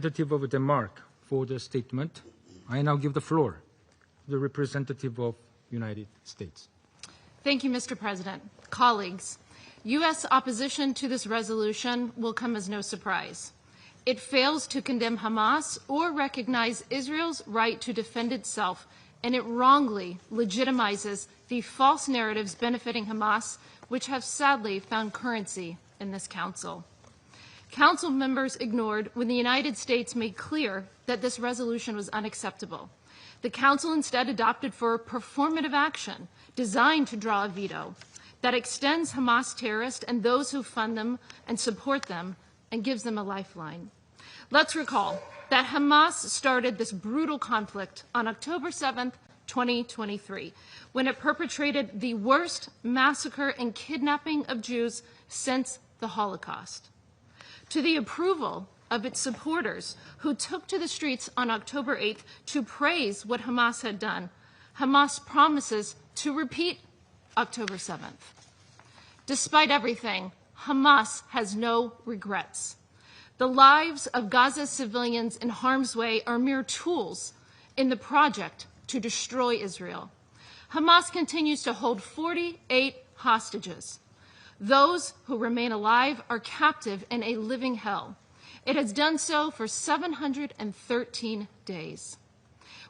representative of Denmark for the statement. I now give the floor to the representative of United States. Thank you, Mr. President. Colleagues, U.S. opposition to this resolution will come as no surprise. It fails to condemn Hamas or recognize Israel's right to defend itself, and it wrongly legitimizes the false narratives benefiting Hamas, which have sadly found currency in this Council. Council members ignored when the United States made clear that this resolution was unacceptable. The Council instead adopted for performative action designed to draw a veto that extends Hamas terrorists and those who fund them and support them and gives them a lifeline. Let's recall that Hamas started this brutal conflict on October 7th, 2023, when it perpetrated the worst massacre and kidnapping of Jews since the Holocaust. To the approval of its supporters who took to the streets on October 8th to praise what Hamas had done, Hamas promises to repeat October 7th. Despite everything, Hamas has no regrets. The lives of Gaza's civilians in harm's way are mere tools in the project to destroy Israel. Hamas continues to hold 48 hostages. Those who remain alive are captive in a living hell. It has done so for 713 days.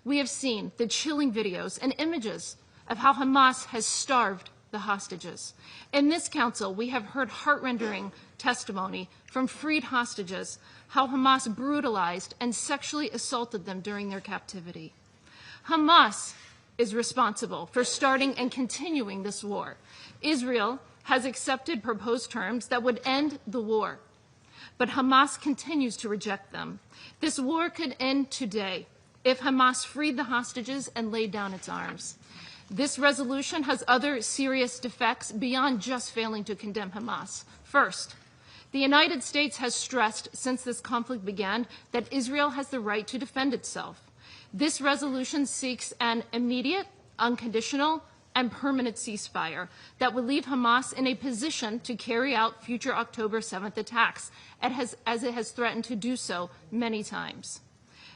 We have seen the chilling videos and images of how Hamas has starved the hostages. In this Council, we have heard heart-rending testimony from freed hostages, how Hamas brutalized and sexually assaulted them during their captivity. Hamas is responsible for starting and continuing this war. Israel has accepted proposed terms that would end the war, but Hamas continues to reject them. This war could end today if Hamas freed the hostages and laid down its arms. This resolution has other serious defects beyond just failing to condemn Hamas. First, the United States has stressed since this conflict began that Israel has the right to defend itself. This resolution seeks an immediate, unconditional, and permanent ceasefire that would leave Hamas in a position to carry out future October 7th attacks, as it has threatened to do so many times.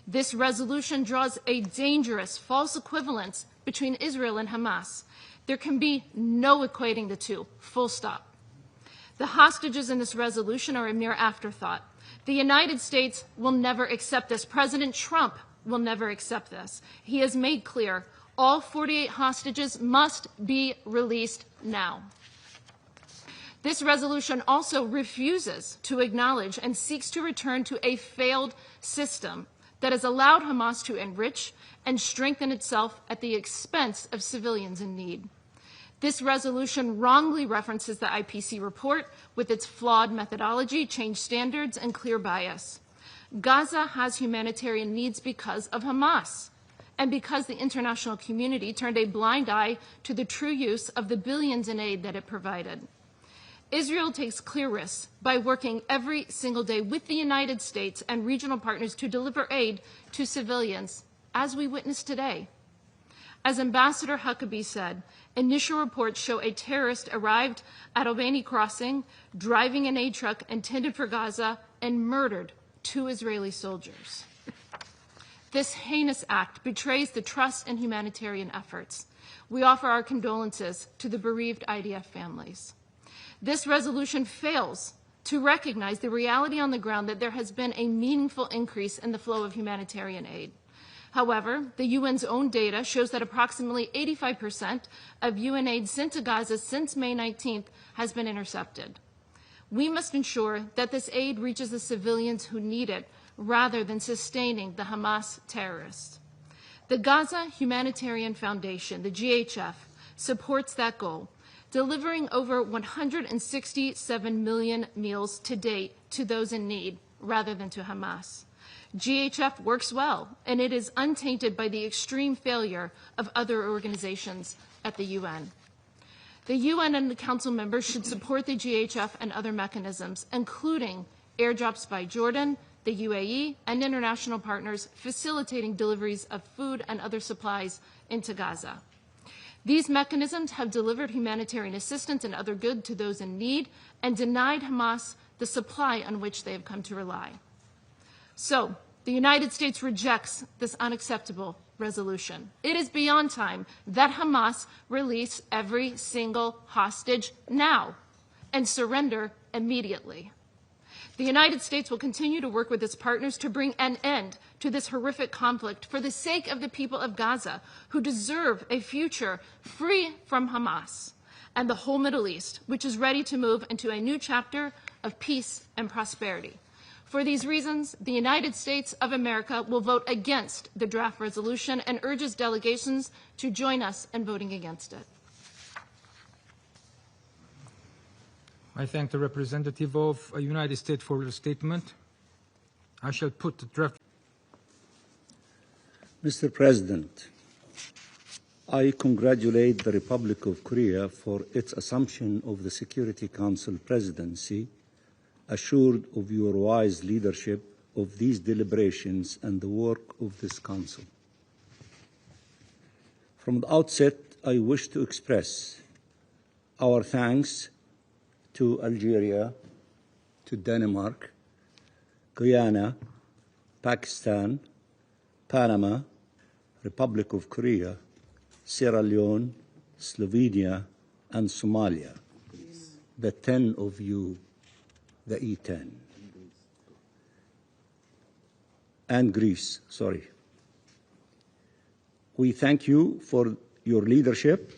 This resolution draws a dangerous false equivalence between Israel and Hamas. There can be no equating the two, full stop. The hostages in this resolution are a mere afterthought. The United States will never accept this. President Trump will never accept this. He has made clear all 48 hostages must be released now. This resolution also refuses to acknowledge and seeks to return to a failed system that has allowed Hamas to enrich and strengthen itself at the expense of civilians in need. This resolution wrongly references the IPC report with its flawed methodology, changed standards, and clear bias. Gaza has humanitarian needs because of Hamas, and because the international community turned a blind eye to the true use of the billions in aid that it provided. Israel takes clear risks by working every single day with the United States and regional partners to deliver aid to civilians, as we witnessed today. As Ambassador Huckabee said, initial reports show a terrorist arrived at Albany Crossing, driving an aid truck intended for Gaza, and murdered 2 Israeli soldiers. This heinous act betrays the trust in humanitarian efforts. We offer our condolences to the bereaved IDF families. This resolution fails to recognize the reality on the ground that there has been a meaningful increase in the flow of humanitarian aid. However, the UN's own data shows that approximately 85% of UN aid sent to Gaza since May 19th has been intercepted. We must ensure that this aid reaches the civilians who need it, rather than sustaining the Hamas terrorists. The Gaza Humanitarian Foundation, the GHF, supports that goal, delivering over 167 million meals to date to those in need, rather than to Hamas. GHF works well, and it is untainted by the extreme failure of other organizations at the UN. The UN and the Council members should support the GHF and other mechanisms, including airdrops by Jordan, the UAE, and international partners facilitating deliveries of food and other supplies into Gaza. These mechanisms have delivered humanitarian assistance and other goods to those in need and denied Hamas the supply on which they have come to rely. So, The United States rejects this unacceptable resolution. It is beyond time that Hamas release every single hostage now and surrender immediately. The United States will continue to work with its partners to bring an end to this horrific conflict for the sake of the people of Gaza, who deserve a future free from Hamas, and the whole Middle East, which is ready to move into a new chapter of peace and prosperity. For these reasons, the United States of America will vote against the draft resolution and urges delegations to join us in voting against it. I thank the representative of the United States for the statement. I shall put the draft. Mr. President, I congratulate the Republic of Korea for its assumption of the Security Council presidency, assured of your wise leadership of these deliberations and the work of this Council. From the outset, I wish to express our thanks to Algeria, to Denmark, Guyana, Pakistan, Panama, Republic of Korea, Sierra Leone, Slovenia, and Somalia, the 10 of you, the E10, and Greece, sorry. We thank you for your leadership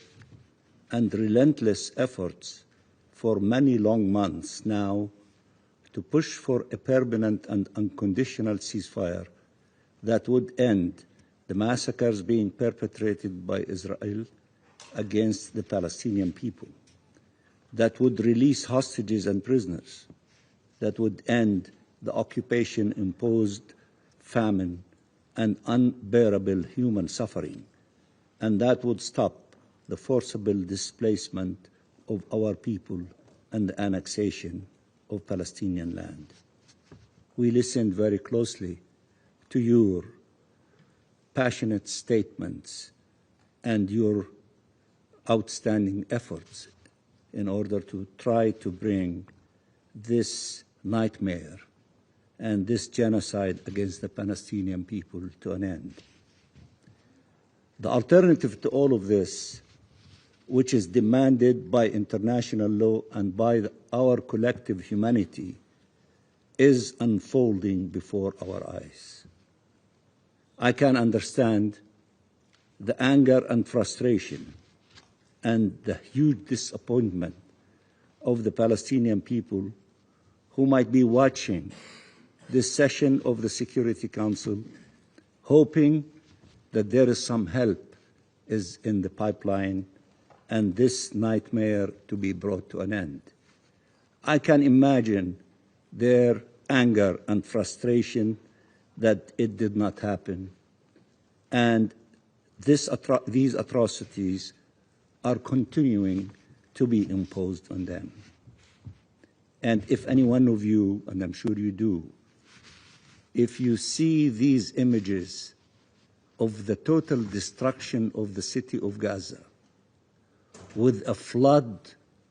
and relentless efforts for many long months now to push for a permanent and unconditional ceasefire that would end the massacres being perpetrated by Israel against the Palestinian people, that would release hostages and prisoners, that would end the occupation-imposed famine and unbearable human suffering, and that would stop the forcible displacement of our people and the annexation of Palestinian land. We listened very closely to your passionate statements and your outstanding efforts in order to try to bring this nightmare and this genocide against the Palestinian people to an end. The alternative to all of this, which is demanded by international law and by our collective humanity, is unfolding before our eyes. I can understand the anger and frustration and the huge disappointment of the Palestinian people who might be watching this session of the Security Council, hoping that there is some help is in the pipeline and this nightmare to be brought to an end. I can imagine their anger and frustration that it did not happen, and these atrocities are continuing to be imposed on them. And if any one of you, and I'm sure you do, if you see these images of the total destruction of the city of Gaza, with a flood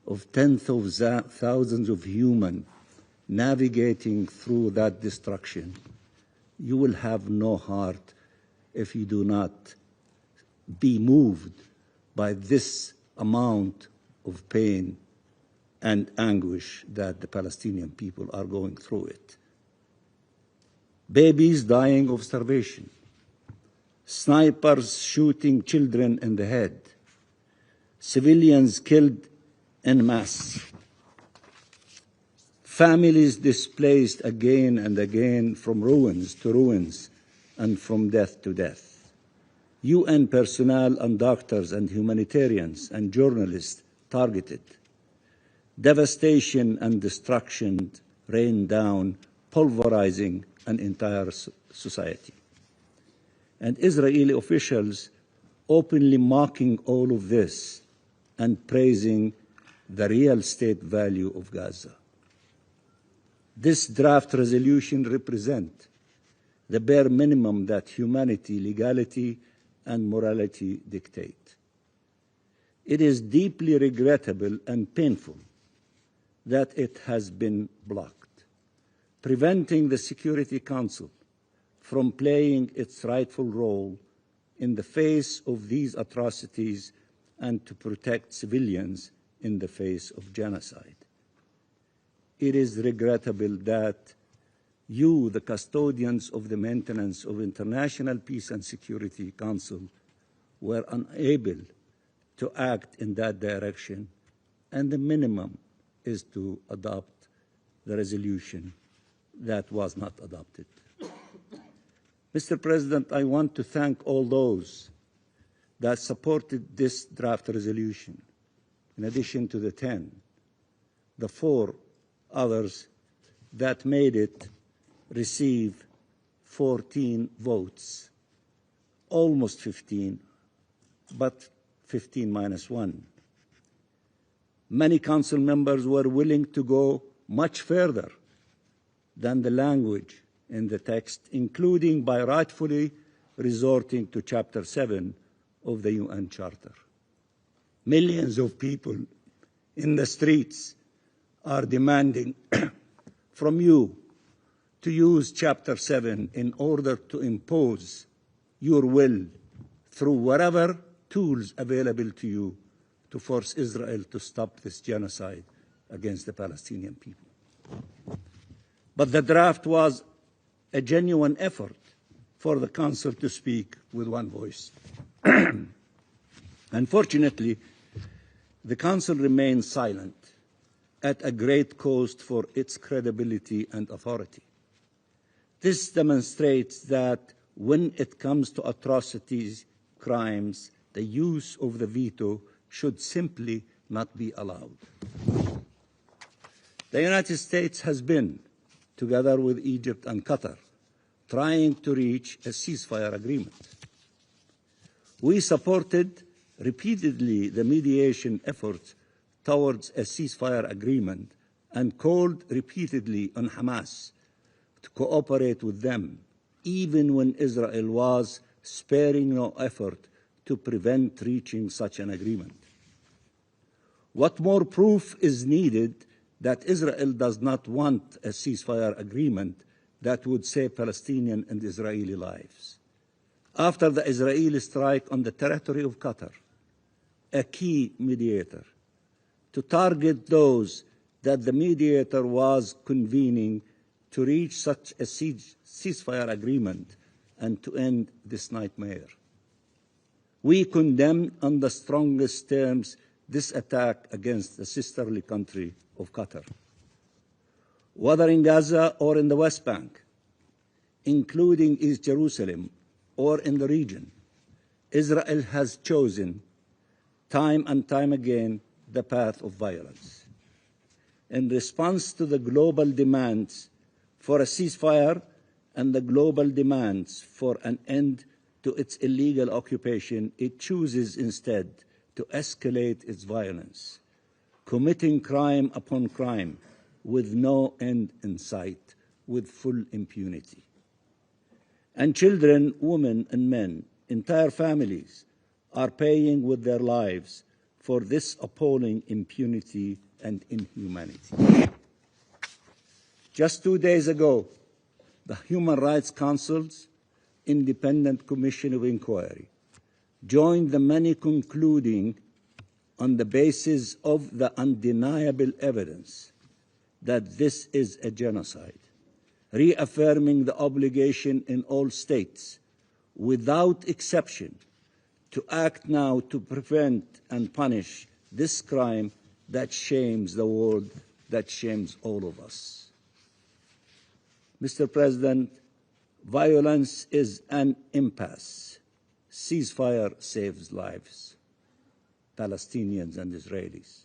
of tens of thousands of humans navigating through that destruction, you will have no heart if you do not be moved by this amount of pain and anguish that the Palestinian people are going through it. Babies dying of starvation, snipers shooting children in the head, civilians killed en masse, families displaced again and again from ruins to ruins and from death to death, UN personnel and doctors and humanitarians and journalists targeted, devastation and destruction rained down, pulverizing an entire society. And Israeli officials openly mocking all of this and praising the real state value of Gaza. This draft resolution represents the bare minimum that humanity, legality, and morality dictate. It is deeply regrettable and painful that it has been blocked, preventing the Security Council from playing its rightful role in the face of these atrocities and to protect civilians in the face of genocide. It is regrettable that you, the custodians of the maintenance of International Peace and Security Council, were unable to act in that direction, and the minimum is to adopt the resolution that was not adopted. Mr. President, I want to thank all those that supported this draft resolution. In addition to the 10, the 4 others that made it receive 14 votes, almost 15, but 15 minus 1. Many council members were willing to go much further than the language in the text, including by rightfully resorting to Chapter 7 of the UN Charter. Millions of people in the streets are demanding from you to use Chapter 7 in order to impose your will through whatever tools available to you to force Israel to stop this genocide against the Palestinian people. But the draft was a genuine effort for the Council to speak with one voice. Unfortunately, the Council remains silent at a great cost for its credibility and authority. This demonstrates that when it comes to atrocities, crimes, the use of the veto should simply not be allowed. The United States has been, together with Egypt and Qatar, trying to reach a ceasefire agreement. We supported repeatedly the mediation efforts towards a ceasefire agreement and called repeatedly on Hamas to cooperate with them, even when Israel was sparing no effort to prevent reaching such an agreement. What more proof is needed that Israel does not want a ceasefire agreement that would save Palestinian and Israeli lives? After the Israeli strike on the territory of Qatar, a key mediator, to target those that the mediator was convening to reach such a ceasefire agreement and to end this nightmare. We condemn on the strongest terms this attack against the sisterly country of Qatar. Whether in Gaza or in the West Bank, including East Jerusalem or in the region, Israel has chosen time and time again the path of violence. In response to the global demands for a ceasefire and the global demands for an end to its illegal occupation, it chooses instead to escalate its violence, committing crime upon crime with no end in sight, with full impunity. And children, women, and men, entire families, are paying with their lives for this appalling impunity and inhumanity. Just 2 days ago, the Human Rights Council's Independent Commission of Inquiry joined the many concluding on the basis of the undeniable evidence that this is a genocide, reaffirming the obligation in all states, without exception, to act now to prevent and punish this crime that shames the world, that shames all of us. Mr. President, violence is an impasse. Ceasefire saves lives, Palestinians and Israelis,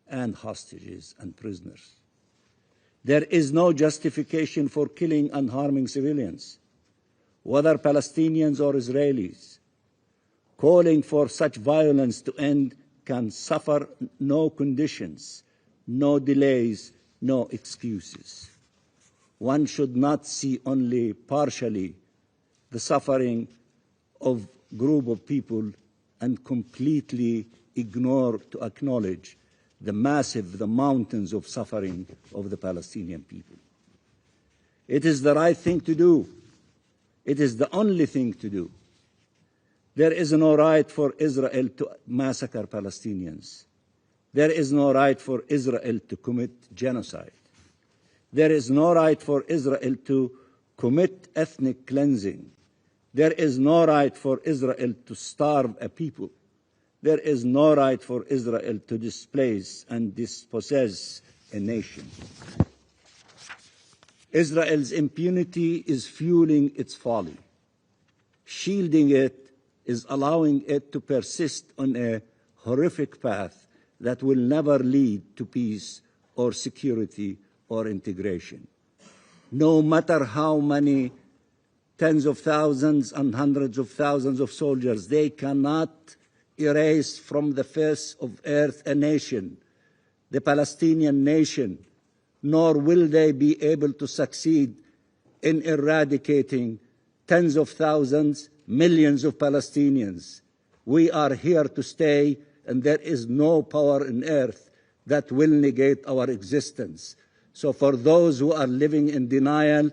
and hostages and prisoners. There is no justification for killing and harming civilians, whether Palestinians or Israelis. Calling for such violence to end can suffer no conditions, no delays, no excuses. One should not see only partially the suffering of a group of people and completely ignore to acknowledge the mountains of suffering of the Palestinian people. It is the right thing to do, It is the only thing to do. There is no right for Israel to massacre Palestinians. There is no right for Israel to commit genocide. There is no right for Israel to commit ethnic cleansing. There is no right for Israel to starve a people. There is no right for Israel to displace and dispossess a nation. Israel's impunity is fueling its folly. Shielding it is allowing it to persist on a horrific path that will never lead to peace or security or integration. No matter how many tens of thousands and hundreds of thousands of soldiers, they cannot erase from the face of earth a nation, the Palestinian nation, nor will they be able to succeed in eradicating tens of thousands, millions of Palestinians. We are here to stay, and there is no power on earth that will negate our existence. So for those who are living in denial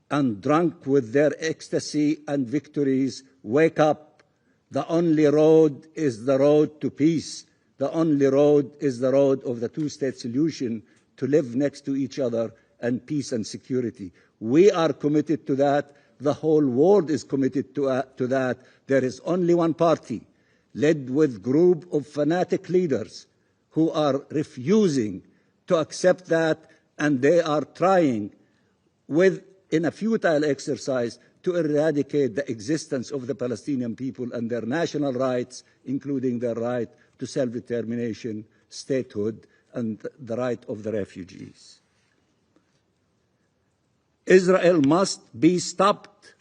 and drunk with their ecstasy and victories, wake up. The only road is the road to peace. The only road is the road of the two-state solution, to live next to each other and peace and security. We are committed to that. The whole world is committed to that. There is only one party, led with a group of fanatic leaders who are refusing to accept that, and they are trying, in a futile exercise, to eradicate the existence of the Palestinian people and their national rights, including their right to self-determination, statehood, and the right of the refugees. Israel must be stopped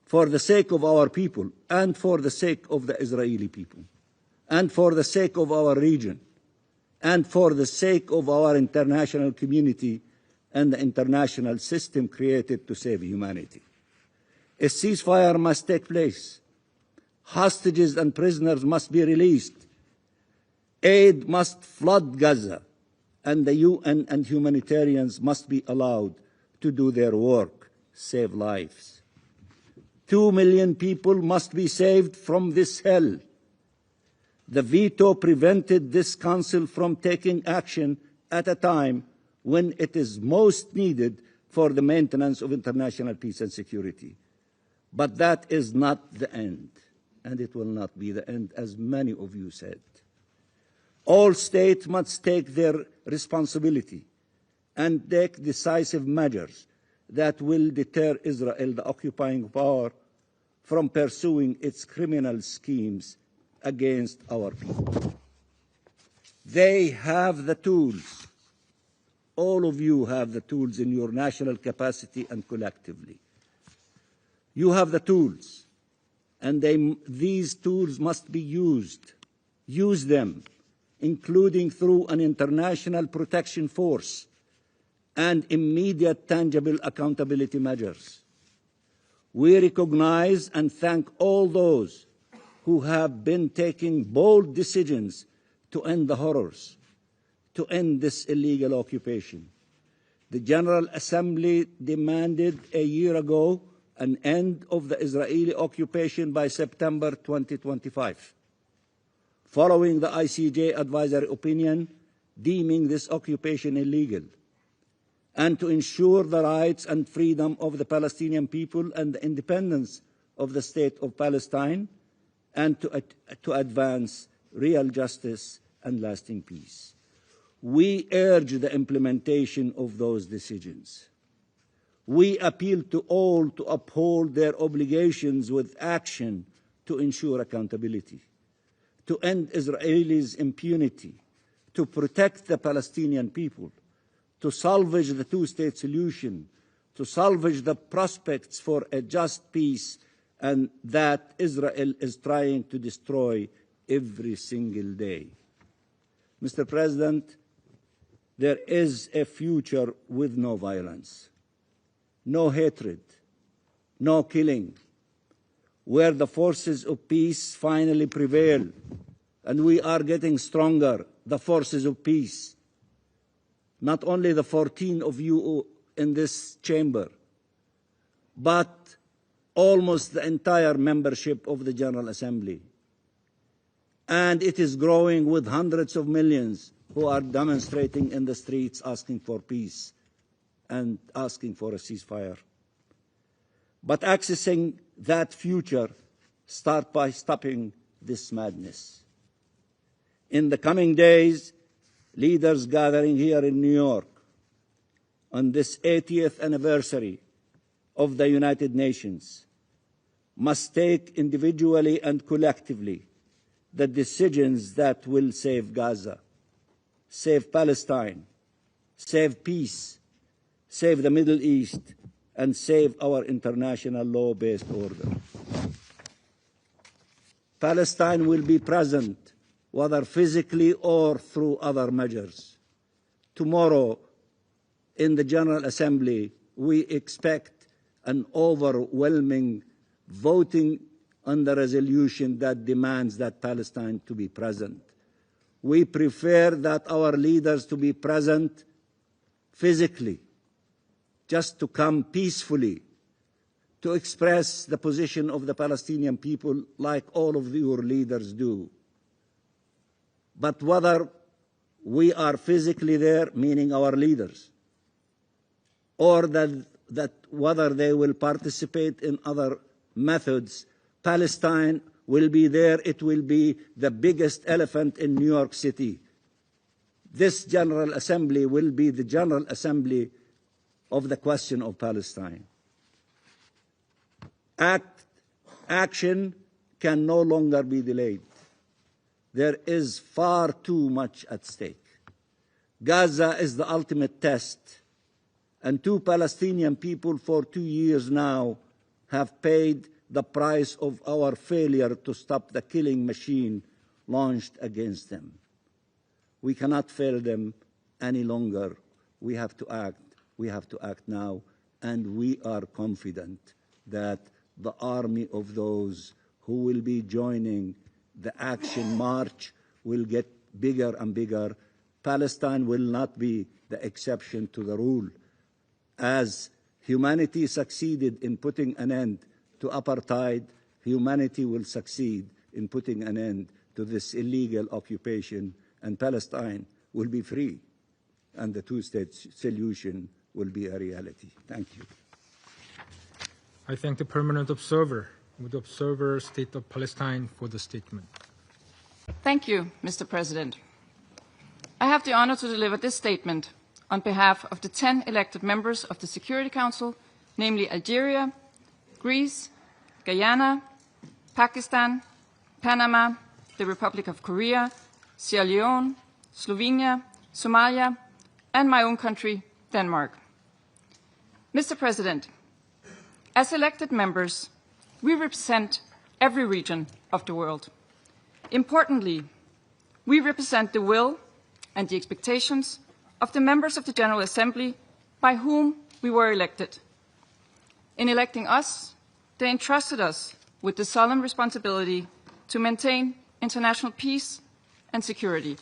for the sake of our people and for the sake of the Israeli people and for the sake of our region and for the sake of our international community and the international system created to save humanity. A ceasefire must take place. Hostages and prisoners must be released. Aid must flood Gaza, and the UN and humanitarians must be allowed to do their work, save lives. 2 million people must be saved from this hell. The veto prevented this Council from taking action at a time when it is most needed for the maintenance of international peace and security. But that is not the end, and it will not be the end, as many of you said. All states must take their responsibility and take decisive measures that will deter Israel, the occupying power, from pursuing its criminal schemes against our people. They have the tools. All of you have the tools in your national capacity and collectively. You have the tools, and these tools must be used. Use them, including through an international protection force and immediate tangible accountability measures. We recognize and thank all those who have been taking bold decisions to end the horrors, to end this illegal occupation. The General Assembly demanded a year ago an end of the Israeli occupation by September 2025. Following the ICJ advisory opinion deeming this occupation illegal, and to ensure the rights and freedom of the Palestinian people and the independence of the State of Palestine, and to advance real justice and lasting peace. We urge the implementation of those decisions. We appeal to all to uphold their obligations with action to ensure accountability, to end Israelis' impunity, to protect the Palestinian people, to salvage the two-state solution, to salvage the prospects for a just peace, and that Israel is trying to destroy every single day. Mr. President, there is a future with no violence, no hatred, no killing, where the forces of peace finally prevail, and we are getting stronger, the forces of peace. Not only the 14 of you in this chamber, but almost the entire membership of the General Assembly. And it is growing with hundreds of millions who are demonstrating in the streets asking for peace and asking for a ceasefire. But accessing that future starts by stopping this madness. In the coming days, leaders gathering here in New York on this 80th anniversary of the United Nations must take individually and collectively the decisions that will save Gaza, save Palestine, save peace, save the Middle East, and save our international law-based order. Palestine will be present, whether physically or through other measures. Tomorrow, in the General Assembly, we expect an overwhelming voting on the resolution that demands that Palestine to be present. We prefer that our leaders to be present physically, just to come peacefully, to express the position of the Palestinian people like all of your leaders do. But whether we are physically there, meaning our leaders, or that whether they will participate in other methods, Palestine will be there. It will be the biggest elephant in New York City. This General Assembly will be the General Assembly of the question of Palestine. Action can no longer be delayed. There is far too much at stake. Gaza is the ultimate test, and two Palestinian people for 2 years now have paid the price of our failure to stop the killing machine launched against them. We cannot fail them any longer. We have to act. We have to act now, and we are confident that the army of those who will be joining the action march will get bigger and bigger. Palestine will not be the exception to the rule. As humanity succeeded in putting an end to apartheid, humanity will succeed in putting an end to this illegal occupation, and Palestine will be free, and the two-state solution will be a reality. Thank you. I thank the permanent observer with the Observer State of Palestine for the statement. Thank you, Mr. President. I have the honor to deliver this statement on behalf of the 10 elected members of the Security Council, namely Algeria, Greece, Guyana, Pakistan, Panama, the Republic of Korea, Sierra Leone, Slovenia, Somalia, and my own country, Denmark. Mr. President, as elected members, we represent every region of the world. Importantly, we represent the will and the expectations of the members of the General Assembly by whom we were elected. In electing us, they entrusted us with the solemn responsibility to maintain international peace and security.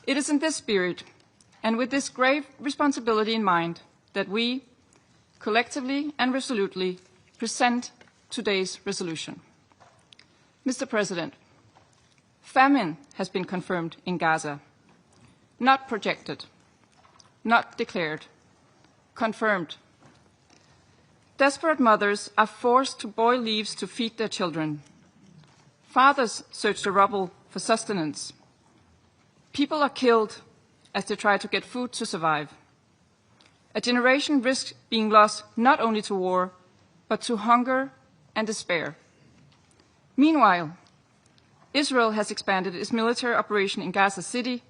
It is in this spirit and with this grave responsibility in mind that we, collectively and resolutely, present today's resolution. Mr. President, famine has been confirmed in Gaza. Not projected, not declared, confirmed. Desperate mothers are forced to boil leaves to feed their children. Fathers search the rubble for sustenance. People are killed as they try to get food to survive. A generation risks being lost not only to war, but to hunger and despair. Meanwhile, Israel has expanded its military operation in Gaza City,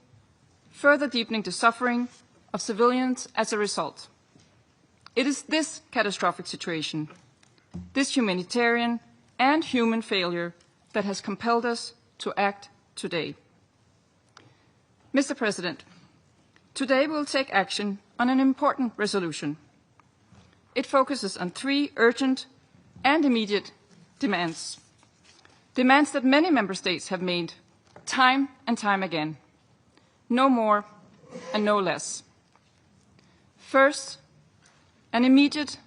further deepening the suffering of civilians as a result. It is this catastrophic situation, this humanitarian and human failure, that has compelled us to act today. Mr. President, today we will take action on an important resolution. It focuses on 3 urgent and immediate demands. Demands that many member states have made time and time again. No more and no less. First, an immediate,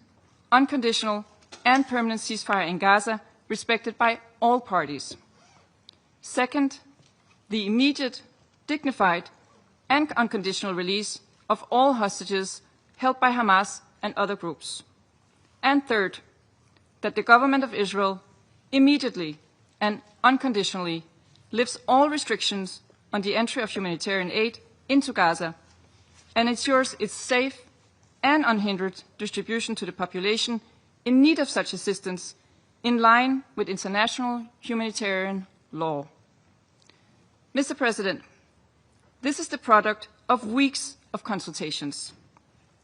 unconditional and permanent ceasefire in Gaza respected by all parties. Second, the immediate, dignified, and unconditional release of all hostages held by Hamas and other groups. And third, that the government of Israel immediately and unconditionally lifts all restrictions on the entry of humanitarian aid into Gaza and ensures its safe and unhindered distribution to the population in need of such assistance in line with international humanitarian law. Mr. President, this is the product of weeks of consultations.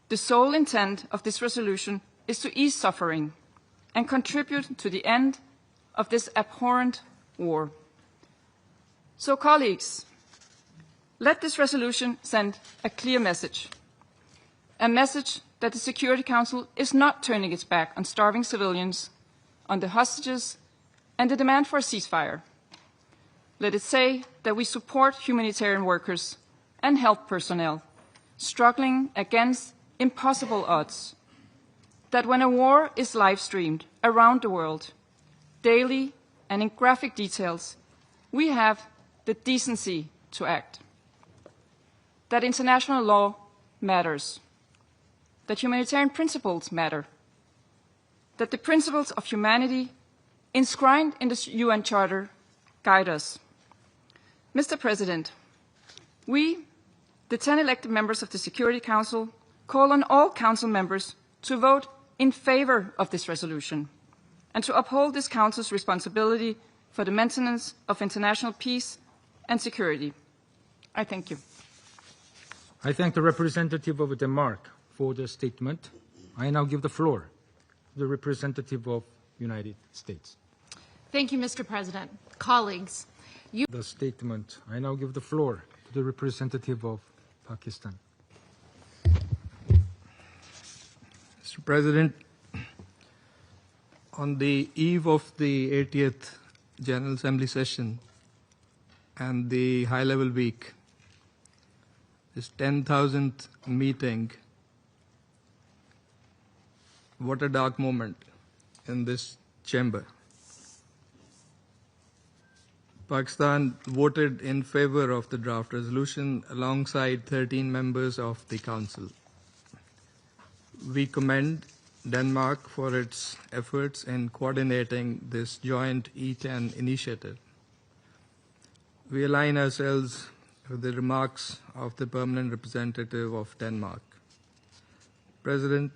The sole intent of this resolution is to ease suffering and contribute to the end of this abhorrent war. So, colleagues, let this resolution send a clear message. A message that the Security Council is not turning its back on starving civilians, on the hostages, and the demand for a ceasefire. Let it say that we support humanitarian workers and health personnel struggling against impossible odds. That when a war is live-streamed around the world, daily and in graphic details, we have the decency to act. That international law matters. That humanitarian principles matter. That the principles of humanity enshrined in the UN Charter guide us. Mr. President, we, the 10 elected members of the Security Council, call on all Council members to vote in favor of this resolution and to uphold this Council's responsibility for the maintenance of international peace and security. I thank you. I thank the representative of Denmark for the statement. I now give the floor to the representative of United States. Thank you, Mr. President. Colleagues, The statement. I now give the floor to the representative of Pakistan. Mr. President, on the eve of the 80th General Assembly session and the high-level week, this 10,000th meeting, what a dark moment in this chamber. Pakistan voted in favor of the draft resolution alongside 13 members of the Council. We commend Denmark for its efforts in coordinating this joint E10 initiative. We align ourselves with the remarks of the permanent representative of Denmark. President,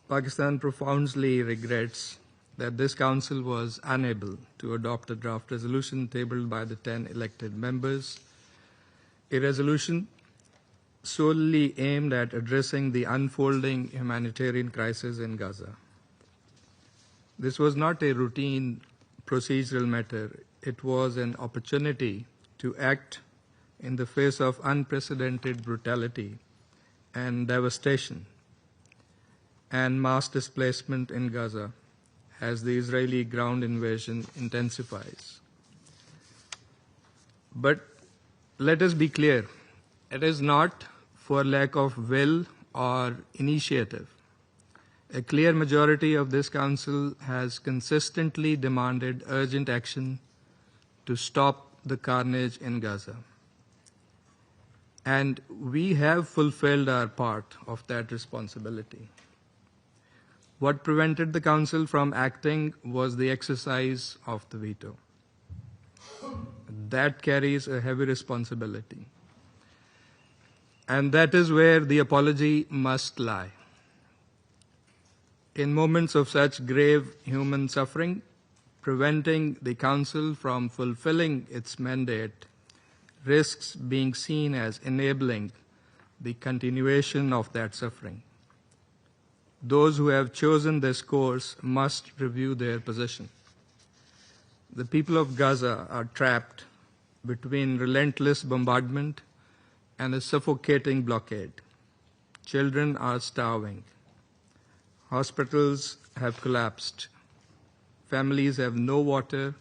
Pakistan profoundly regrets that this Council was unable to adopt a draft resolution tabled by the 10 elected members, a resolution solely aimed at addressing the unfolding humanitarian crisis in Gaza. This was not a routine procedural matter. It was an opportunity to act in the face of unprecedented brutality and devastation and mass displacement in Gaza as the Israeli ground invasion intensifies. But let us be clear, it is not for lack of will or initiative. A clear majority of this Council has consistently demanded urgent action to stop the carnage in Gaza. And we have fulfilled our part of that responsibility. What prevented the Council from acting was the exercise of the veto. That carries a heavy responsibility. And that is where the apology must lie. In moments of such grave human suffering, preventing the Council from fulfilling its mandate risks being seen as enabling the continuation of that suffering. Those who have chosen this course must review their position. The people of Gaza are trapped between relentless bombardment and a suffocating blockade. Children are starving. Hospitals have collapsed. Families have no water,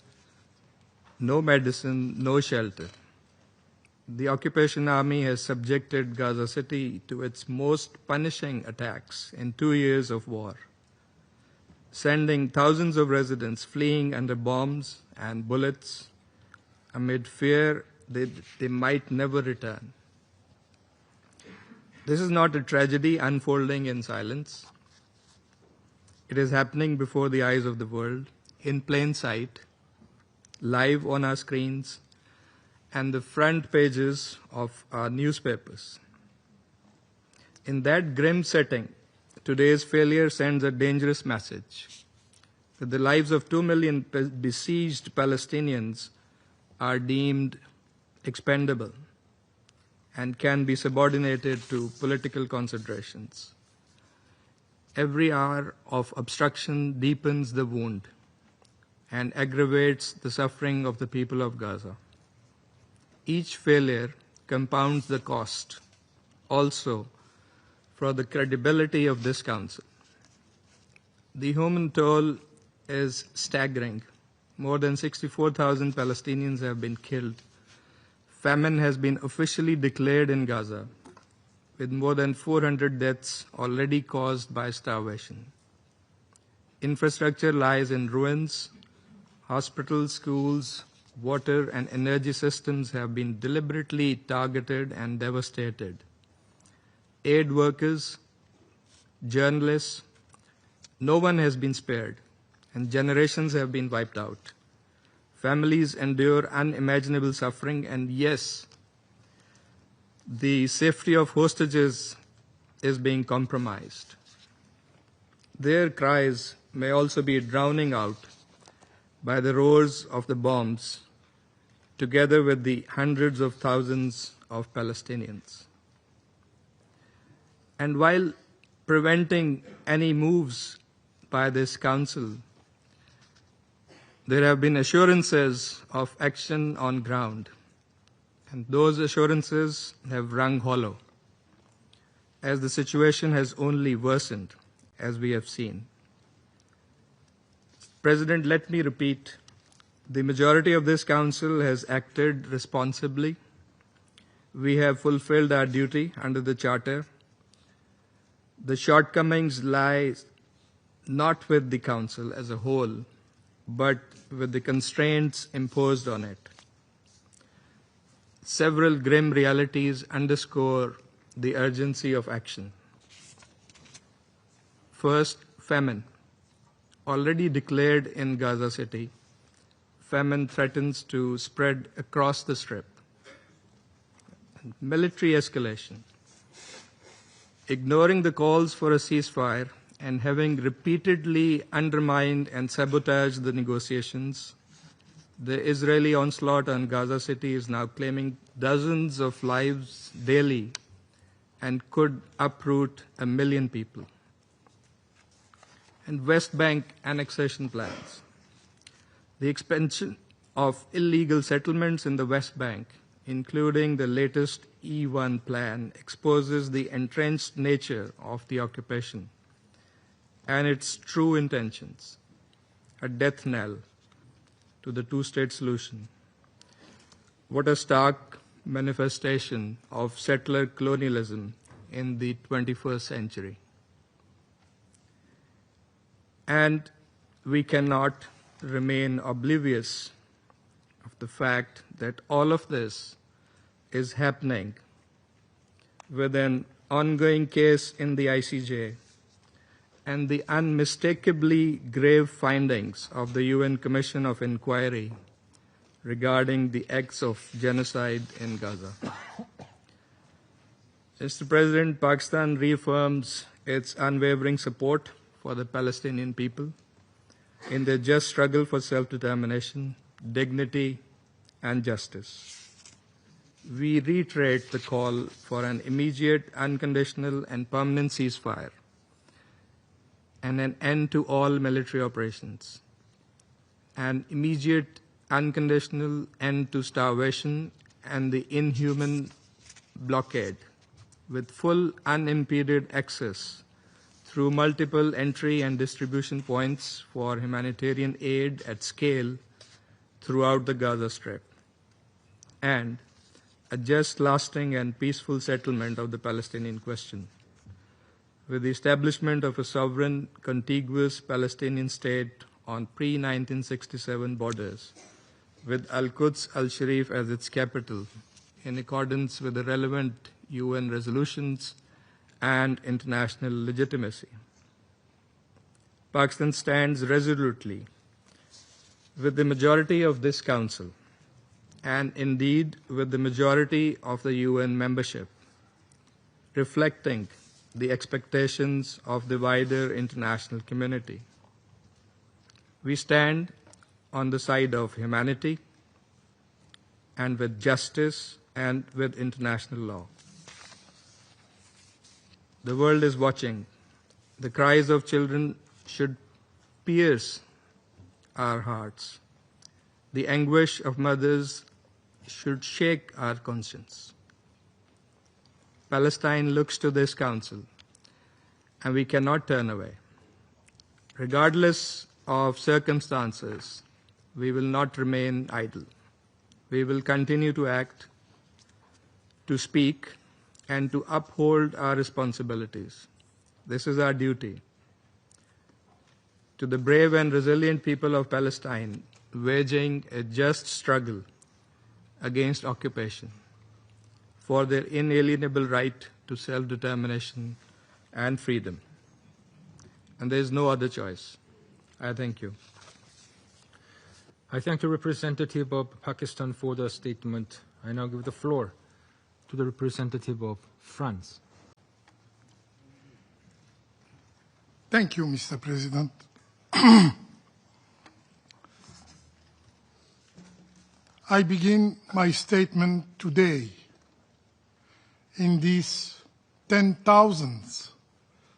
no medicine, no shelter. The occupation army has subjected Gaza City to its most punishing attacks in 2 years of war. sending thousands of residents fleeing under bombs and bullets amid fear that they might never return. This is not a tragedy unfolding in silence. It is happening before the eyes of the world, in plain sight, live on our screens, and the front pages of our newspapers. In that grim setting, today's failure sends a dangerous message that the lives of 2 million besieged Palestinians are deemed expendable and can be subordinated to political considerations. Every hour of obstruction deepens the wound and aggravates the suffering of the people of Gaza. Each failure compounds the cost also for the credibility of this council. The human toll is staggering. More than 64,000 Palestinians have been killed. Famine has been officially declared in Gaza, with more than 400 deaths already caused by starvation. Infrastructure lies in ruins. Hospitals, schools, water and energy systems have been deliberately targeted and devastated. Aid workers, journalists, no one has been spared, and generations have been wiped out. Families endure unimaginable suffering, and yes, the safety of hostages is being compromised. Their cries may also be drowning out by the roars of the bombs, together with the hundreds of thousands of Palestinians. And while preventing any moves by this council, there have been assurances of action on ground, and those assurances have rung hollow, as the situation has only worsened, as we have seen. President, let me repeat, the majority of this council has acted responsibly. We have fulfilled our duty under the Charter. The shortcomings lie not with the council as a whole, but with the constraints imposed on it. Several grim realities underscore the urgency of action. First, famine. Already declared in Gaza City, famine threatens to spread across the Strip. Military escalation. Ignoring the calls for a ceasefire and having repeatedly undermined and sabotaged the negotiations, the Israeli onslaught on Gaza City is now claiming dozens of lives daily and could uproot 1 million people. And West Bank annexation plans. The expansion of illegal settlements in the West Bank, including the latest E1 plan, exposes the entrenched nature of the occupation and its true intentions, a death knell to the two-state solution. What a stark manifestation of settler colonialism in the 21st century. And we cannot remain oblivious of the fact that all of this is happening with an ongoing case in the ICJ and the unmistakably grave findings of the UN Commission of Inquiry regarding the acts of genocide in Gaza. Mr. President, Pakistan reaffirms its unwavering support for the Palestinian people in their just struggle for self-determination, dignity, and justice. We reiterate the call for an immediate, unconditional, and permanent ceasefire and an end to all military operations, an immediate, unconditional end to starvation and the inhuman blockade, with full unimpeded access through multiple entry and distribution points for humanitarian aid at scale throughout the Gaza Strip, and a just, lasting, and peaceful settlement of the Palestinian question, with the establishment of a sovereign, contiguous Palestinian state on pre-1967 borders, with Al-Quds al-Sharif as its capital, in accordance with the relevant UN resolutions and international legitimacy. Pakistan stands resolutely with the majority of this Council, and indeed with the majority of the UN membership, reflecting the expectations of the wider international community. We stand on the side of humanity and with justice and with international law. The world is watching. The cries of children should pierce our hearts. The anguish of mothers should shake our conscience. Palestine looks to this Council, and we cannot turn away. Regardless of circumstances, we will not remain idle. We will continue to act, to speak, and to uphold our responsibilities. This is our duty. To the brave and resilient people of Palestine, waging a just struggle against occupation for their inalienable right to self-determination and freedom. And there is no other choice. I thank you. I thank the representative of Pakistan for the statement. I now give the floor to the representative of France. Thank you, Mr. President. I begin my statement today in this 10,000th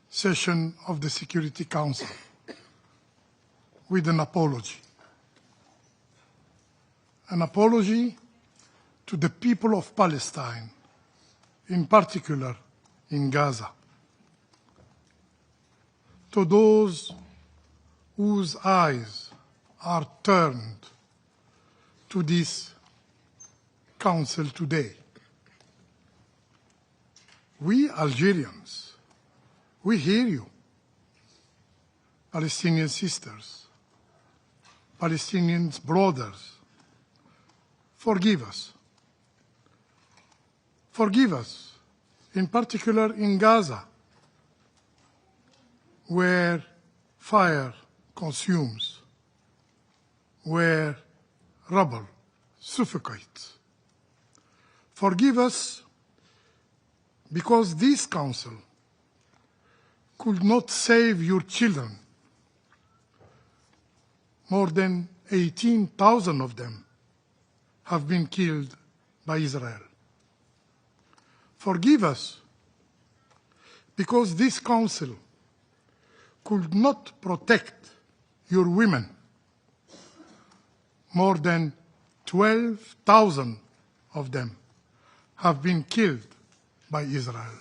session of the Security Council with an apology. An apology to the people of Palestine, in particular in Gaza, to those whose eyes are turned to this Council today. We Algerians, we hear you, Palestinian sisters, Palestinian brothers. Forgive us. Forgive us, in particular in Gaza, where fire consumes, where rubble suffocates. Forgive us because this Council could not save your children. More than 18,000 of them have been killed by Israel. Forgive us because this Council could not protect your women. More than 12,000 of them have been killed by Israel.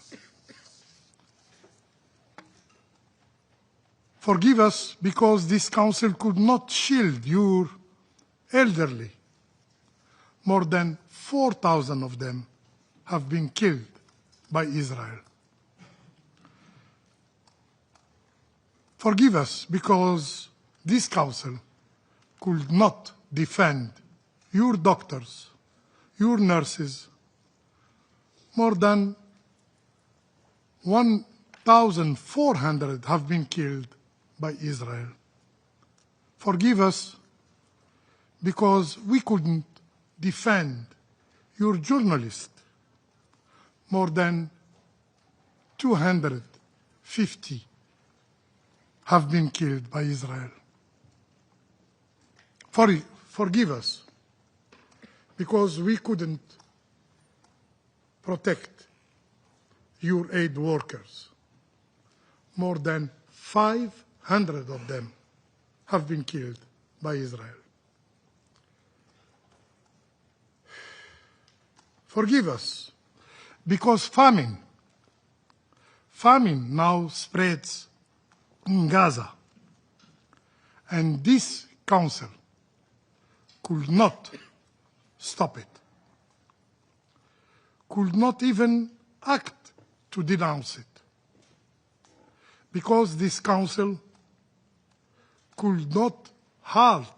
Forgive us because this Council could not shield your elderly. More than 4,000 of them have been killed by Israel. Forgive us because this Council could not defend your doctors, your nurses. More than 1,400 have been killed by Israel. Forgive us because we couldn't defend your journalists. More than 250 have been killed by Israel. Forgive us because we couldn't protect your aid workers. More than 500 of them have been killed by Israel. Forgive us because famine now spreads in Gaza, and this Council could not stop it, could not even act to denounce it. because this Council could not halt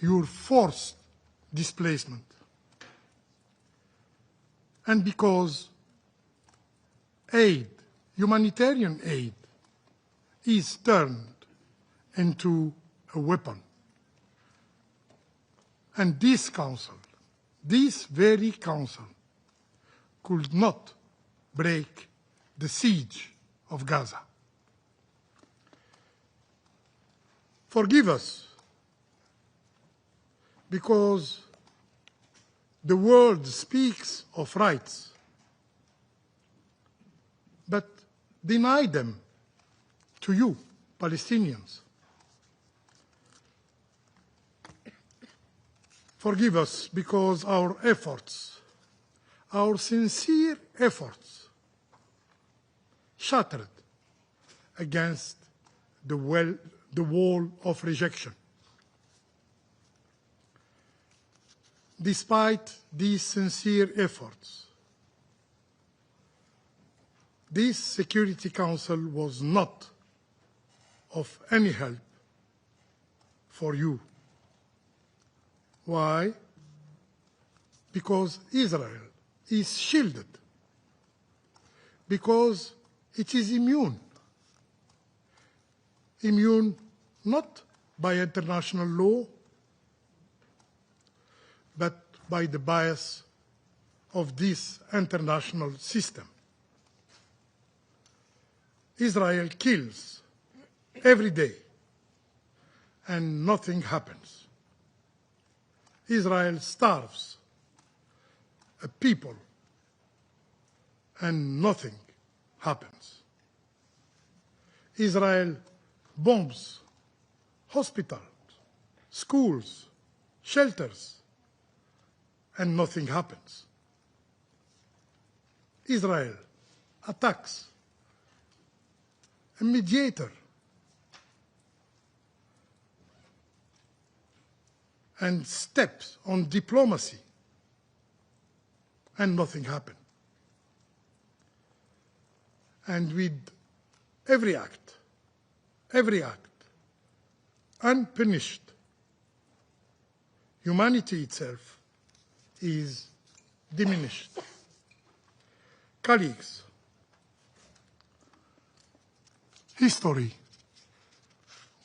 your forced displacement, and because aid, humanitarian aid, is turned into a weapon. And this Council, this very Council, could not break the siege of Gaza. Forgive us, because the world speaks of rights, but deny them to you, Palestinians. Forgive us because our efforts, our sincere efforts, shattered against the wall of rejection. Despite these sincere efforts, this Security Council was not of any help for you. Why? Because Israel is shielded, because it is immune. Immune not by international law, but by the bias of this international system. Israel kills every day, and nothing happens. Israel starves a people, and nothing happens. Israel bombs hospitals, schools, shelters, and nothing happens. Israel attacks a mediator and steps on diplomacy, and nothing happened. And with every act, unpunished, humanity itself is diminished. Colleagues, history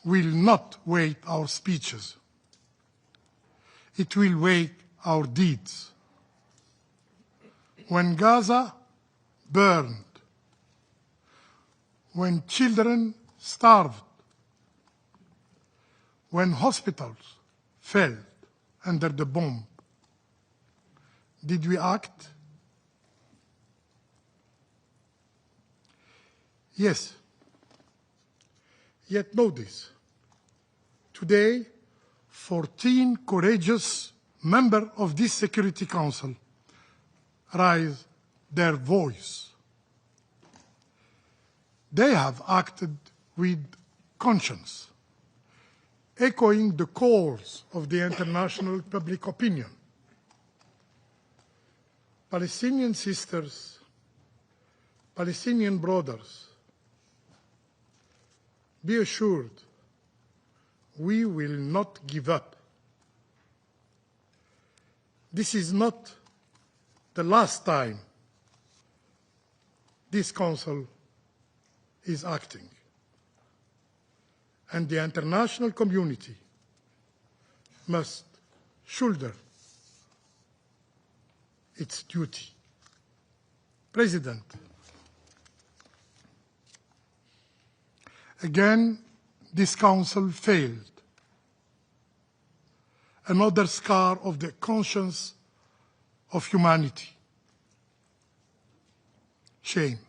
will not weigh our speeches. It will weigh our deeds. When Gaza burned, when children starved, when hospitals fell under the bomb, did we act? Yes. Yet know this. Today, 14 courageous members of this Security Council raise their voice. They have acted with conscience, echoing the calls of the international public opinion. Palestinian sisters, Palestinian brothers, be assured, we will not give up. This is not the last time this Council is acting, and the international community must shoulder its duty. President, again, this Council failed. Another scar of the conscience of humanity. Shame.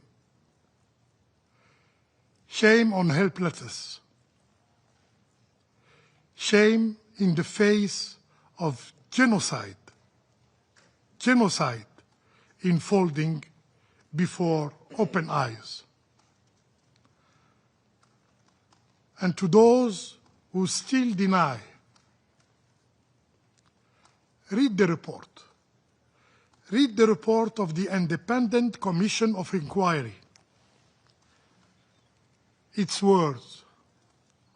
Shame on helplessness. Shame in the face of genocide. Genocide unfolding before open eyes. And to those who still deny, read the report. Read the report of the Independent Commission of Inquiry. its words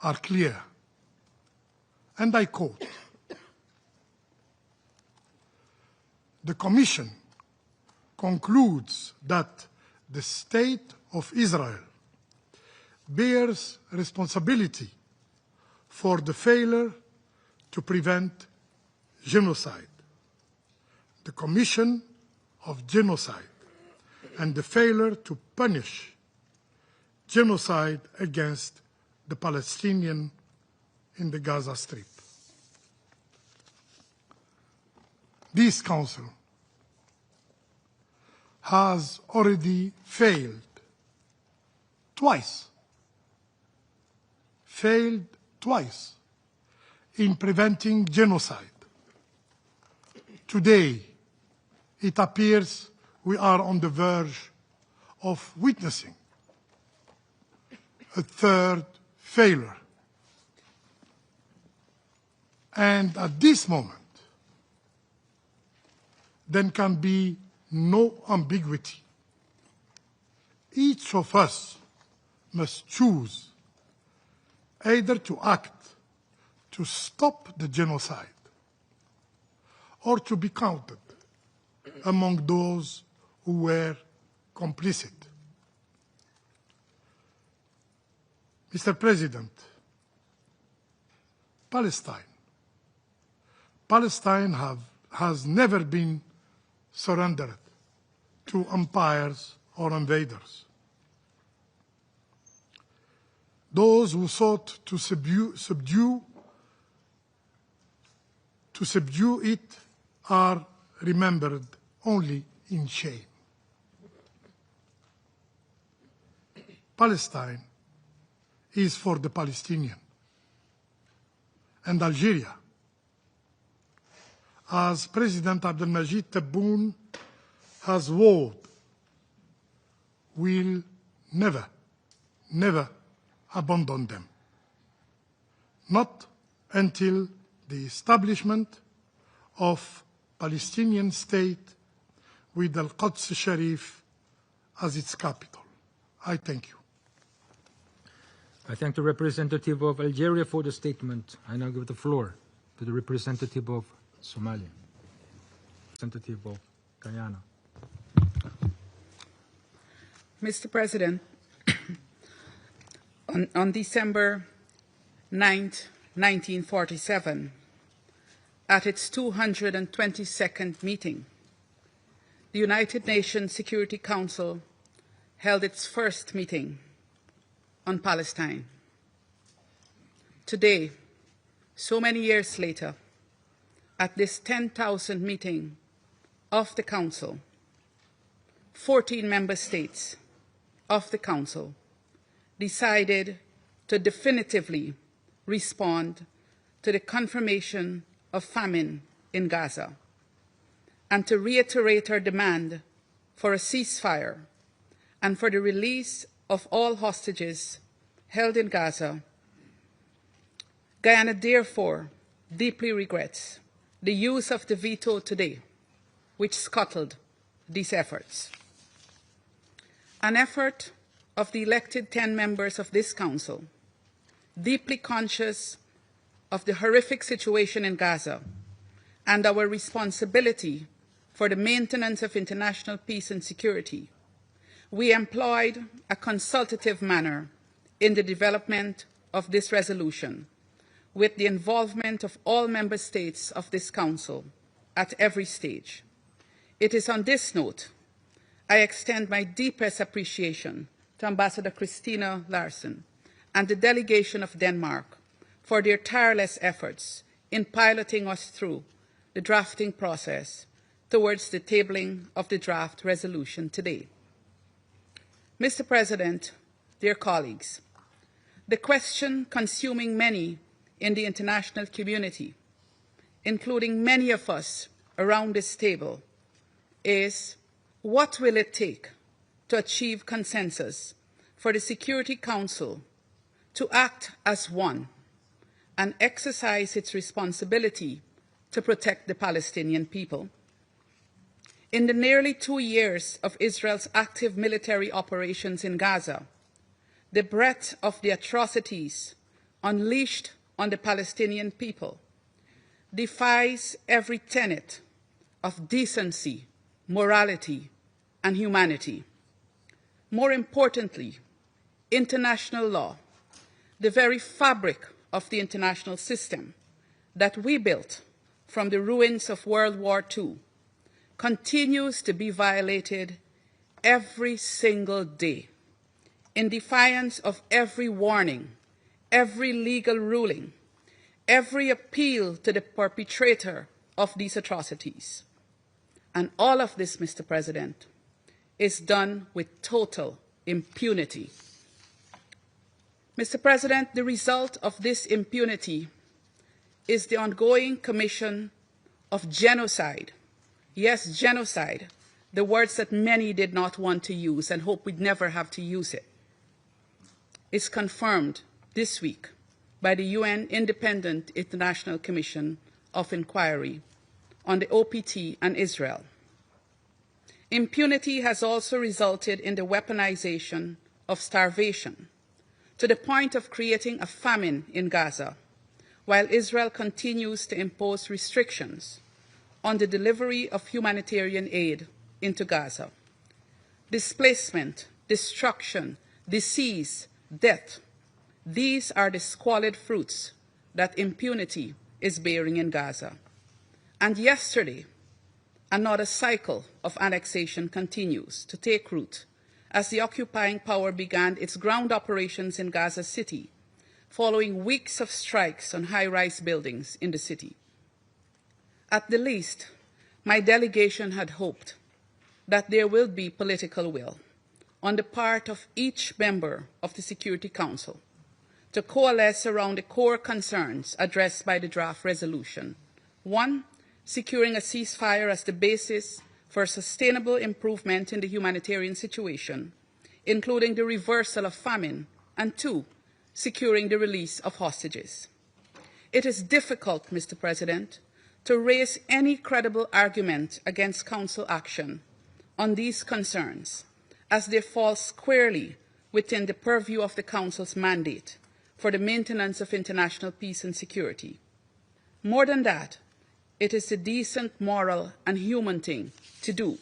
are clear, and I quote, "The Commission concludes that the State of Israel bears responsibility for the failure to prevent genocide, the commission of genocide, and the failure to punish genocide against the Palestinians in the Gaza Strip." This Council has already failed twice in preventing genocide. Today, it appears we are on the verge of witnessing a third failure. And at this moment, there can be no ambiguity. Each of us must choose either to act to stop the genocide or to be counted among those who were complicit. Mr. President, Palestine has never been surrendered to empires or invaders. Those who sought to subdue it are remembered only in shame. Palestine is for the Palestinian, and Algeria, as President Abdelmajid Tebboune has vowed, will never abandon them. Not until the establishment of Palestinian state with Al-Quds Sharif as its capital. I thank you. I thank the representative of Algeria for the statement. I now give the floor to the representative of Somalia, representative of Guyana. Mr. President, on December 9, 1947, at its 222nd meeting, the United Nations Security Council held its first meeting on Palestine. Today, so many years later, at this 10,000th meeting of the Council, 14 member states of the Council decided to definitively respond to the confirmation of famine in Gaza and to reiterate our demand for a ceasefire and for the release of all hostages held in Gaza. Guyana therefore deeply regrets the use of the veto today, which scuttled these efforts. An effort of the elected 10 members of this Council, deeply conscious of the horrific situation in Gaza and our responsibility for the maintenance of international peace and security, we employed a consultative manner in the development of this resolution, with the involvement of all member states of this Council at every stage. It is on this note I extend my deepest appreciation to Ambassador Christina Larsen and the delegation of Denmark for their tireless efforts in piloting us through the drafting process towards the tabling of the draft resolution today. Mr. President, dear colleagues, the question consuming many in the international community, including many of us around this table, is what will it take to achieve consensus for the Security Council to act as one and exercise its responsibility to protect the Palestinian people? In the nearly 2 years of Israel's active military operations in Gaza, the breadth of the atrocities unleashed on the Palestinian people defies every tenet of decency, morality, and humanity. More importantly, international law, the very fabric of the international system that we built from the ruins of World War II, continues to be violated every single day, in defiance of every warning, every legal ruling, every appeal to the perpetrator of these atrocities. And all of this, Mr. President, is done with total impunity. Mr. President, the result of this impunity is the ongoing commission of genocide. Yes, genocide, the words that many did not want to use and hope we'd never have to use it, is confirmed this week by the UN Independent International Commission of Inquiry on the OPT and Israel. Impunity has also resulted in the weaponization of starvation to the point of creating a famine in Gaza, while Israel continues to impose restrictions on the delivery of humanitarian aid into Gaza. Displacement, destruction, disease, death, these are the squalid fruits that impunity is bearing in Gaza. And yesterday, another cycle of annexation continues to take root as the occupying power began its ground operations in Gaza City, following weeks of strikes on high-rise buildings in the city. At the least, my delegation had hoped that there will be political will on the part of each member of the Security Council to coalesce around the core concerns addressed by the draft resolution. One, securing a ceasefire as the basis for sustainable improvement in the humanitarian situation, including the reversal of famine, and two, securing the release of hostages. It is difficult, Mr. President, to raise any credible argument against Council action on these concerns, as they fall squarely within the purview of the Council's mandate for the maintenance of international peace and security. More than that, it is the decent, moral, and human thing to do.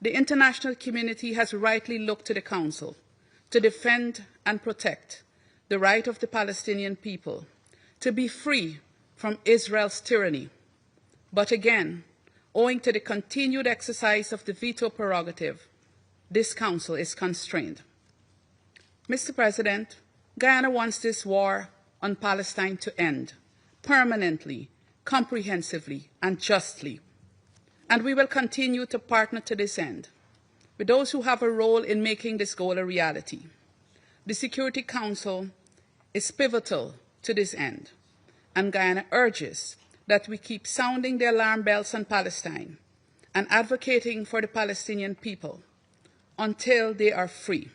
The international community has rightly looked to the Council to defend and protect the right of the Palestinian people to be free from Israel's tyranny. But again, owing to the continued exercise of the veto prerogative, this Council is constrained. Mr. President, Guyana wants this war on Palestine to end permanently, comprehensively, and justly. And we will continue to partner to this end with those who have a role in making this goal a reality. The Security Council is pivotal to this end, and Guyana urges that we keep sounding the alarm bells on Palestine and advocating for the Palestinian people until they are free.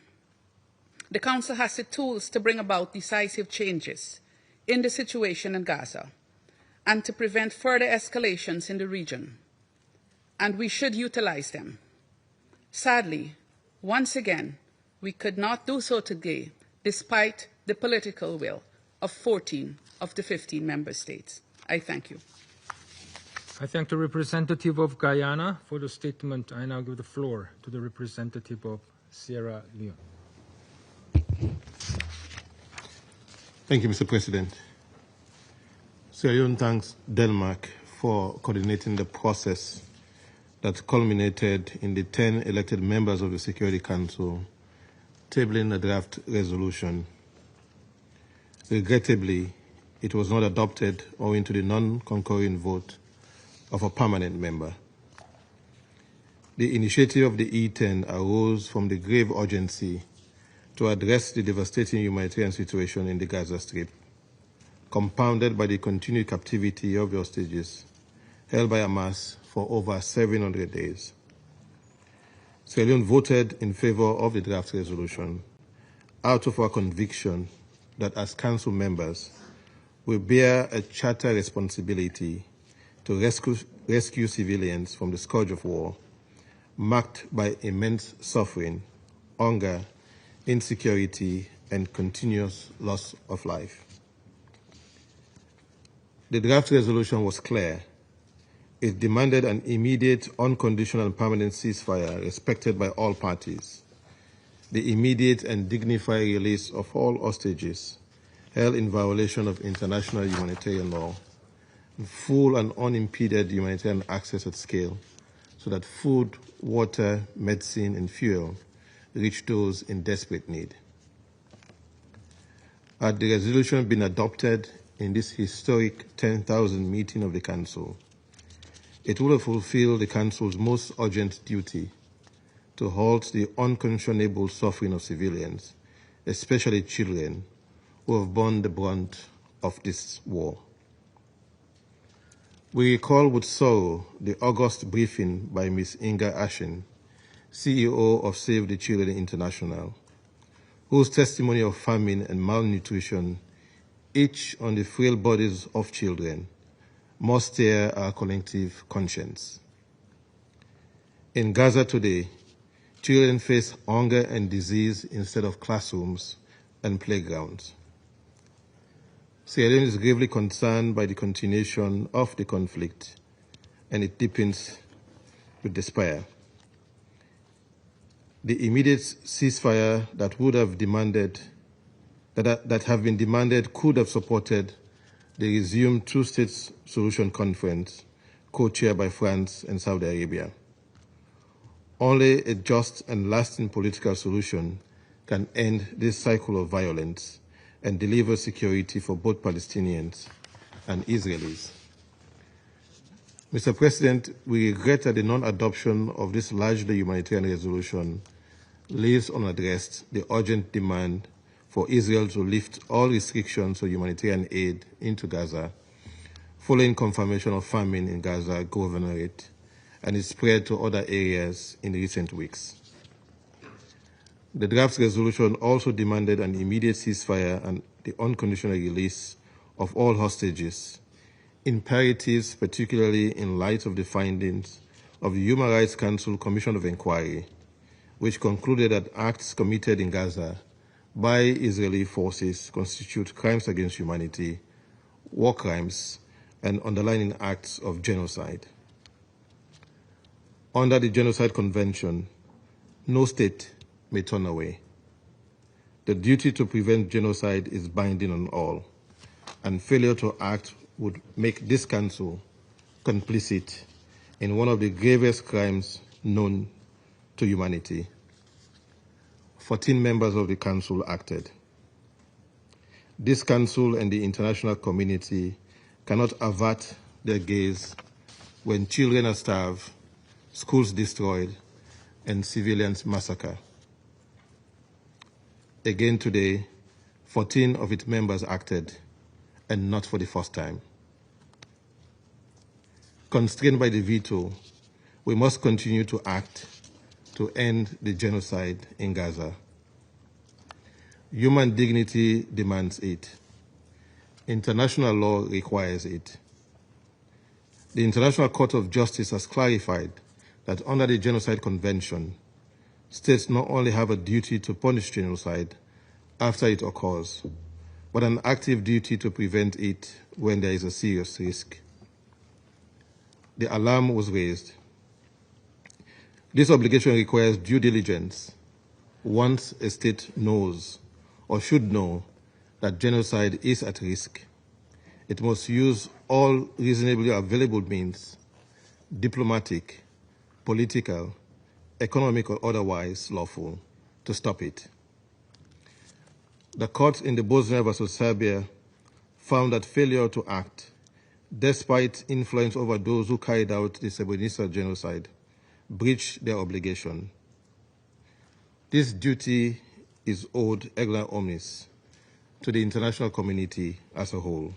The Council has the tools to bring about decisive changes in the situation in Gaza and to prevent further escalations in the region, and we should utilize them. Sadly, once again, we could not do so today despite the political will of 14 of the 15 member states. I thank you. I thank the representative of Guyana for the statement. I now give the floor to the representative of Sierra Leone. Thank you, Mr. President. Sierra Leone thanks Denmark for coordinating the process that culminated in the 10 elected members of the Security Council tabling a draft resolution. Regrettably, it was not adopted owing to the non-concurring vote of a permanent member. The initiative of the E10 arose from the grave urgency to address the devastating humanitarian situation in the Gaza Strip, compounded by the continued captivity of the hostages held by Hamas for over 700 days. Sierra Leone voted in favor of the draft resolution out of our conviction that as Council members, we bear a charter responsibility to rescue civilians from the scourge of war, marked by immense suffering, hunger, insecurity, and continuous loss of life. The draft resolution was clear. It demanded an immediate, unconditional, and permanent ceasefire respected by all parties, the immediate and dignified release of all hostages held in violation of international humanitarian law, full and unimpeded humanitarian access at scale so that food, water, medicine, and fuel reach those in desperate need. Had the resolution been adopted in this historic 10,000 meeting of the Council, it would have fulfilled the Council's most urgent duty to halt the unconscionable suffering of civilians, especially children, who have borne the brunt of this war. We recall with sorrow the August briefing by Ms. Inga Ashen, CEO of Save the Children International, whose testimony of famine and malnutrition, each on the frail bodies of children, must stir our collective conscience. In Gaza today, children face hunger and disease instead of classrooms and playgrounds. Sierra Leone is gravely concerned by the continuation of the conflict, and it deepens with despair. The immediate ceasefire that would have demanded, that have been demanded, could have supported the resumed two-state solution conference, co-chaired by France and Saudi Arabia. Only a just and lasting political solution can end this cycle of violence and deliver security for both Palestinians and Israelis. Mr. President, we regret that the non-adoption of this largely humanitarian resolution leaves unaddressed the urgent demand for Israel to lift all restrictions on humanitarian aid into Gaza, following confirmation of famine in Gaza governorate and its spread to other areas in recent weeks. The draft resolution also demanded an immediate ceasefire and the unconditional release of all hostages, imperatives particularly in light of the findings of the Human Rights Council Commission of Inquiry, which concluded that acts committed in Gaza by Israeli forces constitute crimes against humanity, war crimes, and underlying acts of genocide. Under the Genocide Convention, no state may turn away. The duty to prevent genocide is binding on all, and failure to act would make this Council complicit in one of the gravest crimes known to humanity. 14 members of the Council acted. This Council and the international community cannot avert their gaze when children are starved, schools destroyed, and civilians massacred. Again today, 14 of its members acted, and not for the first time. Constrained by the veto, we must continue to act to end the genocide in Gaza. Human dignity demands it. International law requires it. The International Court of Justice has clarified that under the Genocide Convention, states not only have a duty to punish genocide after it occurs, but an active duty to prevent it when there is a serious risk. The alarm was raised. This obligation requires due diligence once a state knows or should know that genocide is at risk. It must use all reasonably available means, diplomatic, political, economic or otherwise lawful, to stop it. The court in the Bosnia versus Serbia found that failure to act, despite influence over those who carried out the Srebrenica genocide, breached their obligation. This duty is owed erga omnes to the international community as a whole.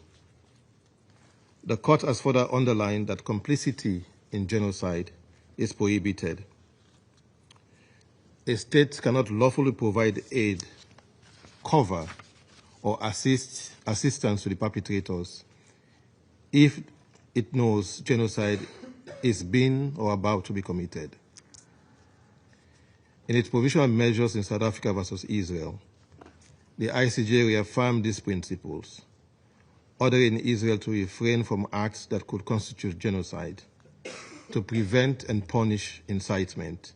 The court has further underlined that complicity in genocide is prohibited. A state cannot lawfully provide aid, cover, or assistance to the perpetrators if it knows genocide is being or about to be committed. In its provisional measures in South Africa versus Israel, the ICJ reaffirmed these principles, ordering Israel to refrain from acts that could constitute genocide, to prevent and punish incitement,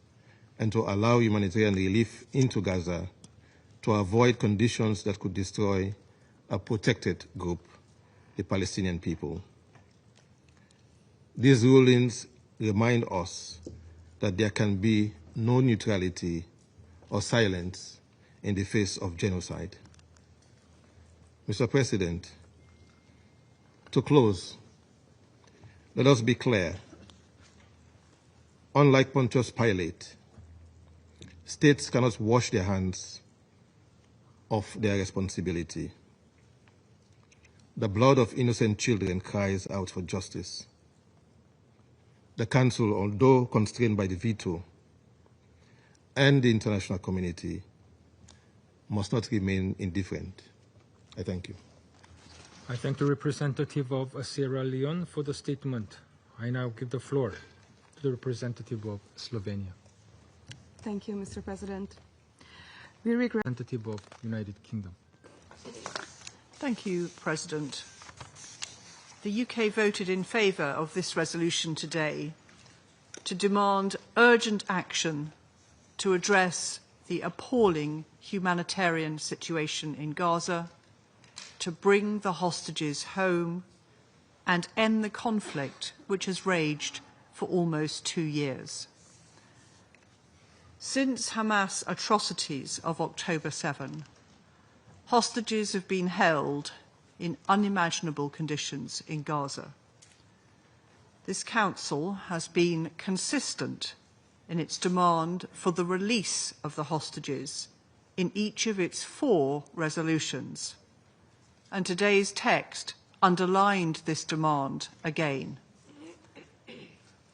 and to allow humanitarian relief into Gaza to avoid conditions that could destroy a protected group, the Palestinian people. These rulings remind us that there can be no neutrality or silence in the face of genocide. Mr. President, to close, let us be clear. Unlike Pontius Pilate, states cannot wash their hands of their responsibility. The blood of innocent children cries out for justice. The Council, although constrained by the veto, and the international community, must not remain indifferent. I thank you. I thank the representative of Sierra Leone for the statement. I now give the floor to the representative of Slovenia. Thank you, Mr. President. We regret Representative of United Kingdom. Thank you, President. The UK voted in favour of this resolution today to demand urgent action to address the appalling humanitarian situation in Gaza, to bring the hostages home and end the conflict which has raged for almost 2 years. Since Hamas atrocities of October 7, hostages have been held in unimaginable conditions in Gaza. This Council has been consistent in its demand for the release of the hostages in each of its 4 resolutions, and today's text underlined this demand again.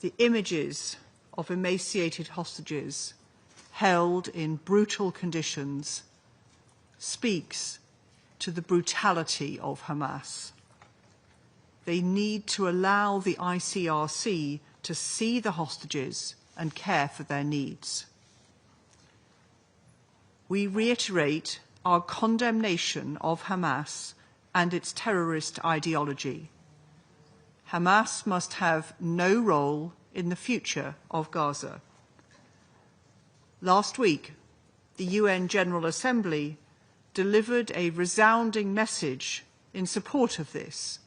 The images of emaciated hostages held in brutal conditions speaks to the brutality of Hamas. They need to allow the ICRC to see the hostages and care for their needs. We reiterate our condemnation of Hamas and its terrorist ideology. Hamas must have no role in the future of Gaza. Last week, the UN General Assembly delivered a resounding message in support of this,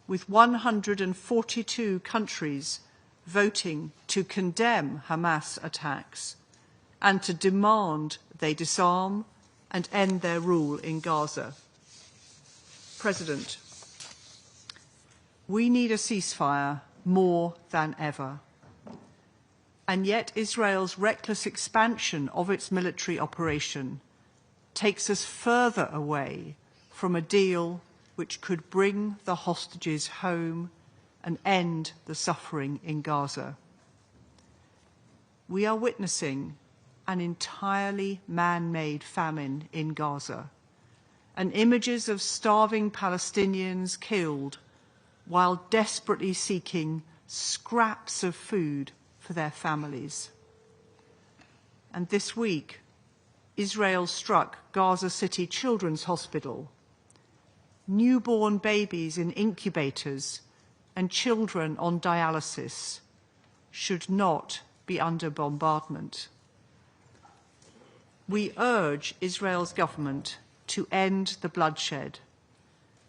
with 142 countries voting to condemn Hamas attacks and to demand they disarm and end their rule in Gaza. President, we need a ceasefire more than ever. And yet Israel's reckless expansion of its military operation takes us further away from a deal which could bring the hostages home and end the suffering in Gaza. We are witnessing an entirely man-made famine in Gaza, and images of starving Palestinians killed while desperately seeking scraps of food for their families. And this week, Israel struck Gaza City Children's Hospital. Newborn babies in incubators and children on dialysis should not be under bombardment. We urge Israel's government to end the bloodshed,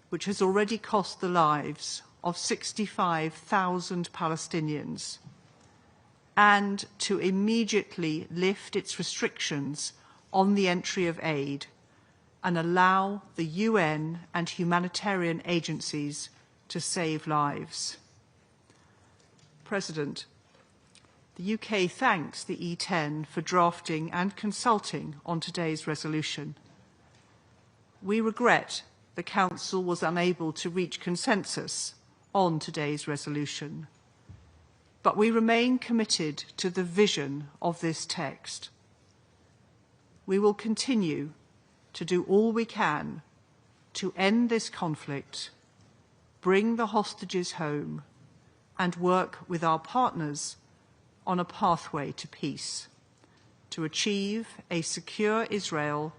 which has already cost the lives of 65,000 Palestinians, and to immediately lift its restrictions on the entry of aid and allow the UN and humanitarian agencies to save lives. President, the UK thanks the E10 for drafting and consulting on today's resolution. We regret the Council was unable to reach consensus on today's resolution, but we remain committed to the vision of this text. We will continue to do all we can to end this conflict, bring the hostages home, and work with our partners on a pathway to peace. to achieve a secure Israel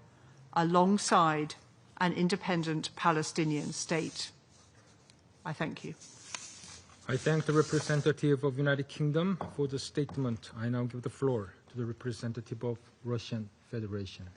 alongside an independent Palestinian state. I thank you. I thank the representative of the United Kingdom for the statement. I now give the floor to the representative of Russian Federation.